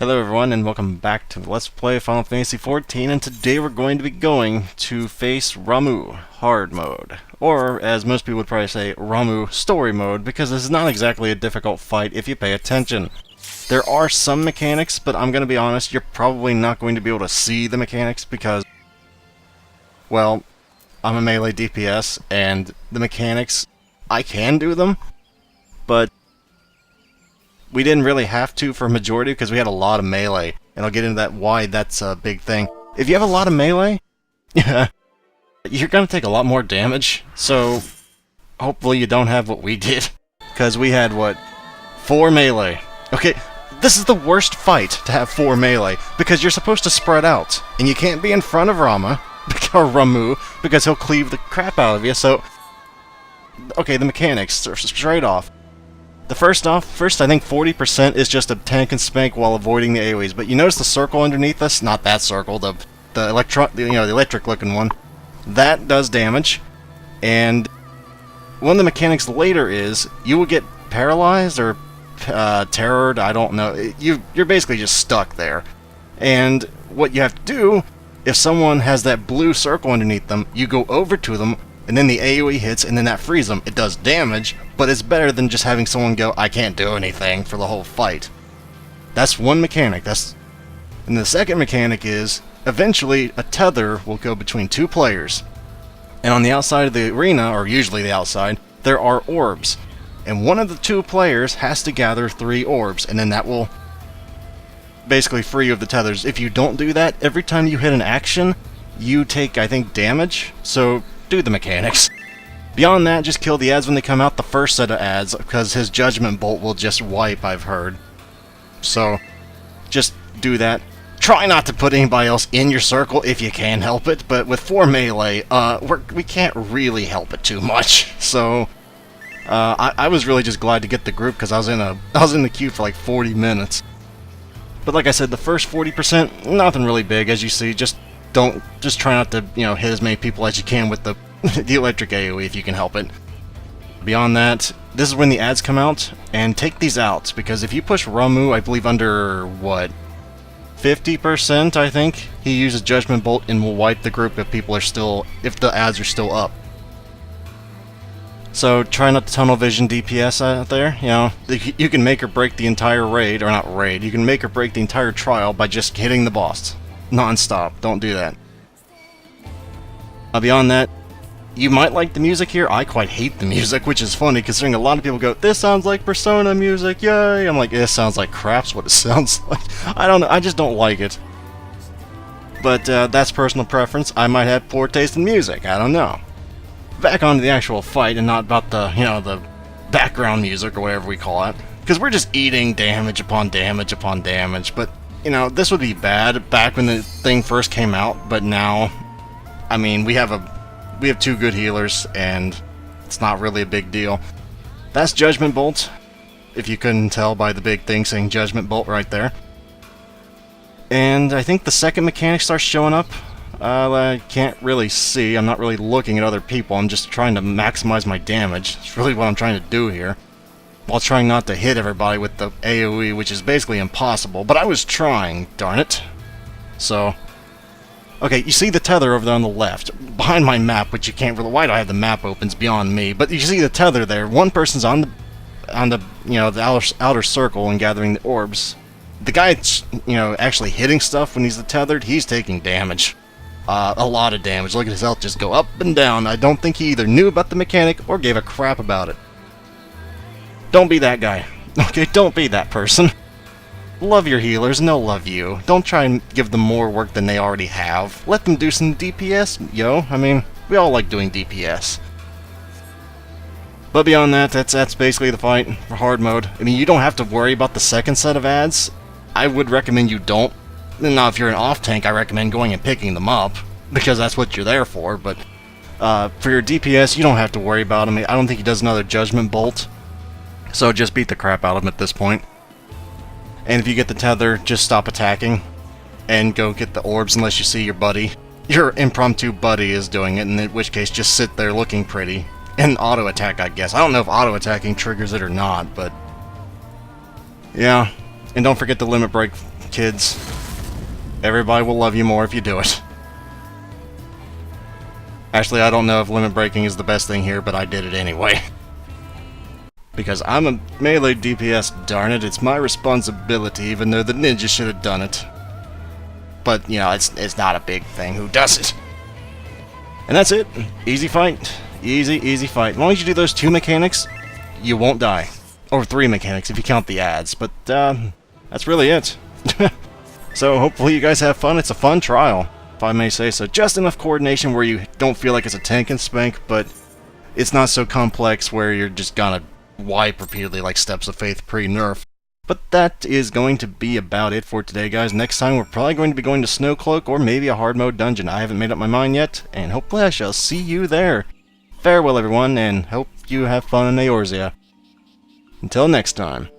Hello everyone and welcome back to Let's Play Final Fantasy XIV, and today we're going to be going to face Ramuh Hard Mode, or as most people would probably say, Ramuh Story Mode, because this is not exactly a difficult fight if you pay attention. There are some mechanics, but I'm going to be honest, you're probably not going to be able to see the mechanics because, well, I'm a melee DPS, and the mechanics, I can do them, but we didn't really have to for majority because we had a lot of melee, and I'll get into that why that's a big thing. If you have a lot of melee, you're gonna take a lot more damage, so hopefully you don't have what we did, because we had, what, 4 melee. Okay, this is the worst fight to have 4 melee, because you're supposed to spread out, and you can't be in front of Ramuh, because he'll cleave the crap out of you, so... Okay, the mechanics, straight off. First I think 40% is just a tank and spank while avoiding the AoEs. But you notice the circle underneath us? Not that circle, the electric looking one. That does damage. And one of the mechanics later is you will get paralyzed or terrored, I don't know. You're basically just stuck there. And what you have to do, if someone has that blue circle underneath them, you go over to them, and then the AoE hits, and then that frees them. It does damage, but it's better than just having someone go, I can't do anything for the whole fight. That's one mechanic. And the second mechanic is, eventually, a tether will go between 2 players. And on the outside of the arena, or usually the outside, there are orbs. And one of the 2 players has to gather 3 orbs, and then that will basically free you of the tethers. If you don't do that, every time you hit an action, you take, I think, damage. So do the mechanics. Beyond that, just kill the ads when they come out, the first set of ads, because his judgment bolt will just wipe, I've heard. So, just do that. Try not to put anybody else in your circle if you can help it, but with 4 melee, we can't really help it too much. So, I was really just glad to get the group, because I was in the queue for like 40 minutes. But like I said, the first 40%, nothing really big, as you see. Just try not to, hit as many people as you can with the the electric AoE if you can help it. Beyond that, this is when the ads come out, and take these out, because if you push Ramuh, I believe under, what, 50%, I think, he uses Judgment Bolt and will wipe the group if the ads are still up. So try not to tunnel vision DPS out there, you can make or break the entire raid, or not raid, you can make or break the entire trial by just hitting the boss. Non-stop, don't do that. Beyond that, you might like the music here. I quite hate the music, which is funny considering a lot of people go, this sounds like Persona music, yay! I'm like, it sounds like crap's what it sounds like. I don't know, I just don't like it. But that's personal preference. I might have poor taste in music, I don't know. Back onto the actual fight and not about the, the background music or whatever we call it. Because we're just eating damage upon damage upon damage, but, this would be bad back when the thing first came out, but now, I mean, we have 2 good healers, and it's not really a big deal. That's Judgment Bolt, if you couldn't tell by the big thing saying Judgment Bolt right there. And I think the second mechanic starts showing up. I can't really see, I'm not really looking at other people, I'm just trying to maximize my damage. It's really what I'm trying to do here. While trying not to hit everybody with the AoE, which is basically impossible, but I was trying, darn it. So... Okay, you see the tether over there on the left, behind my map, which you can't really... Why do I have the map open? It's beyond me. But you see the tether there. One person's on the outer circle and gathering the orbs. The guy that's, actually hitting stuff when he's tethered, he's taking damage. A lot of damage. Look at his health just go up and down. I don't think he either knew about the mechanic or gave a crap about it. Don't be that guy. Okay, don't be that person. Love your healers, and they'll love you. Don't try and give them more work than they already have. Let them do some DPS, I mean, we all like doing DPS. But beyond that, that's basically the fight for hard mode. I mean, you don't have to worry about the second set of ads. I would recommend you don't. Now, if you're an off-tank, I recommend going and picking them up, because that's what you're there for, but for your DPS, you don't have to worry about him. I don't think he does another Judgment Bolt, so just beat the crap out of him at this point. And if you get the tether, just stop attacking and go get the orbs unless you see your impromptu buddy is doing it, in which case just sit there looking pretty. And auto attack, I guess. I don't know if auto attacking triggers it or not, but yeah. And don't forget the limit break kids. Everybody will love you more if you do it. Actually, I don't know if limit breaking is the best thing here, but I did it anyway. Because I'm a melee DPS, darn it, it's my responsibility, even though the ninja should have done it. But, you know, it's not a big thing, who does it? And that's it. Easy fight. Easy fight. As long as you do those 2 mechanics, you won't die. Or 3 mechanics if you count the ads, but that's really it. So hopefully you guys have fun. It's a fun trial, if I may say so. Just enough coordination where you don't feel like it's a tank and spank, but it's not so complex where you're just gonna wipe repeatedly like Steps of Faith pre-nerf. But that is going to be about it for today, guys. Next time we're probably going to be going to Snowcloak or maybe a hard mode dungeon. I haven't made up my mind yet, and hopefully I shall see you there. Farewell, everyone, and hope you have fun in Eorzea. Until next time.